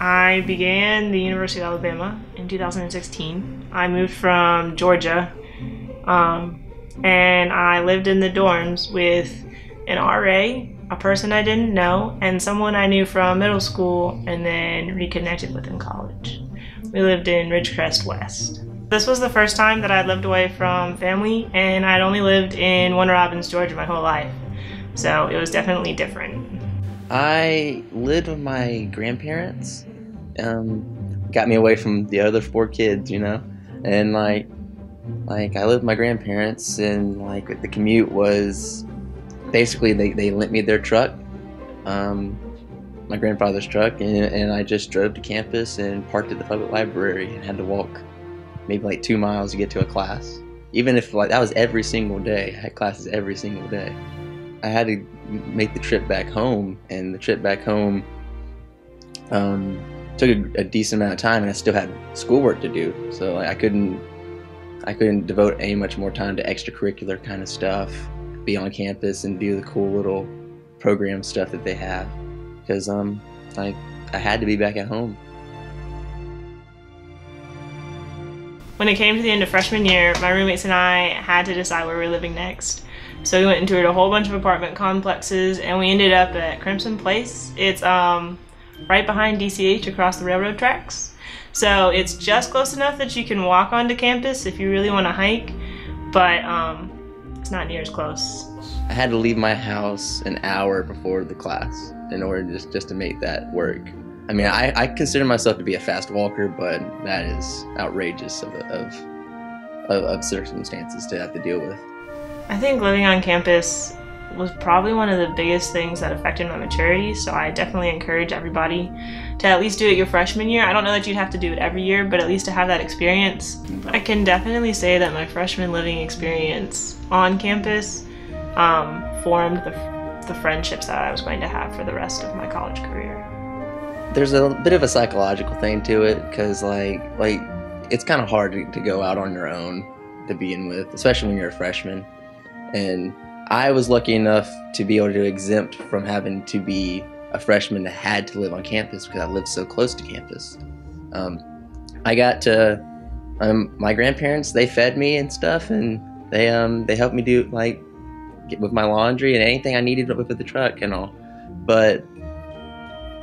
I began the University of Alabama in 2016. I moved from Georgia, and I lived in the dorms with an RA, a person I didn't know, and someone I knew from middle school and then reconnected with in college. We lived in Ridgecrest West. This was the first time that I'd lived away from family, and I'd only lived in Warner Robins, Georgia my whole life. So it was definitely different. I lived with my grandparents. Got me away from the other 4 kids, you know? And like I lived with my grandparents, and like the commute was basically they lent me their truck, my grandfather's truck, and I just drove to campus and parked at the public library and had to walk maybe like 2 miles to get to a class. Even if like that was every single day, I had classes every single day. I had to make the trip back home, and the trip back home took a decent amount of time, and I still had schoolwork to do. So like, I couldn't devote any much more time to extracurricular kind of stuff, be on campus and do the cool little program stuff that they have, because I had to be back at home. When it came to the end of freshman year, my roommates and I had to decide where we were living next. So we went and toured a whole bunch of apartment complexes, and we ended up at Crimson Place. It's right behind DCH across the railroad tracks. So it's just close enough that you can walk onto campus if you really want to hike, but it's not near as close. I had to leave my house an hour before the class in order just to make that work. I mean, I consider myself to be a fast walker, but that is outrageous of circumstances to have to deal with. I think living on campus was probably one of the biggest things that affected my maturity, so I definitely encourage everybody to at least do it your freshman year. I don't know that you'd have to do it every year, but at least to have that experience. I can definitely say that my freshman living experience on campus formed the friendships that I was going to have for the rest of my college career. There's a bit of a psychological thing to it, because like it's kind of hard to go out on your own to begin with, especially when you're a freshman. And I was lucky enough to be able to exempt from having to be a freshman that had to live on campus because I lived so close to campus. I got to, my grandparents, they fed me and stuff, and they helped me do get with my laundry and anything I needed with the truck and all. But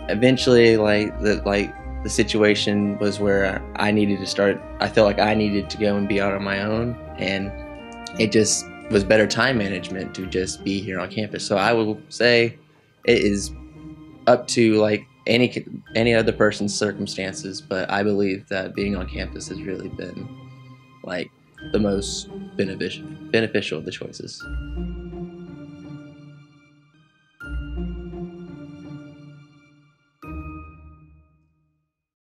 eventually, the situation was where I needed to start. I felt like I needed to go and be out on my own, and it just was better time management to just be here on campus. So I will say it is up to any other person's circumstances, but I believe that being on campus has really been the most beneficial of the choices.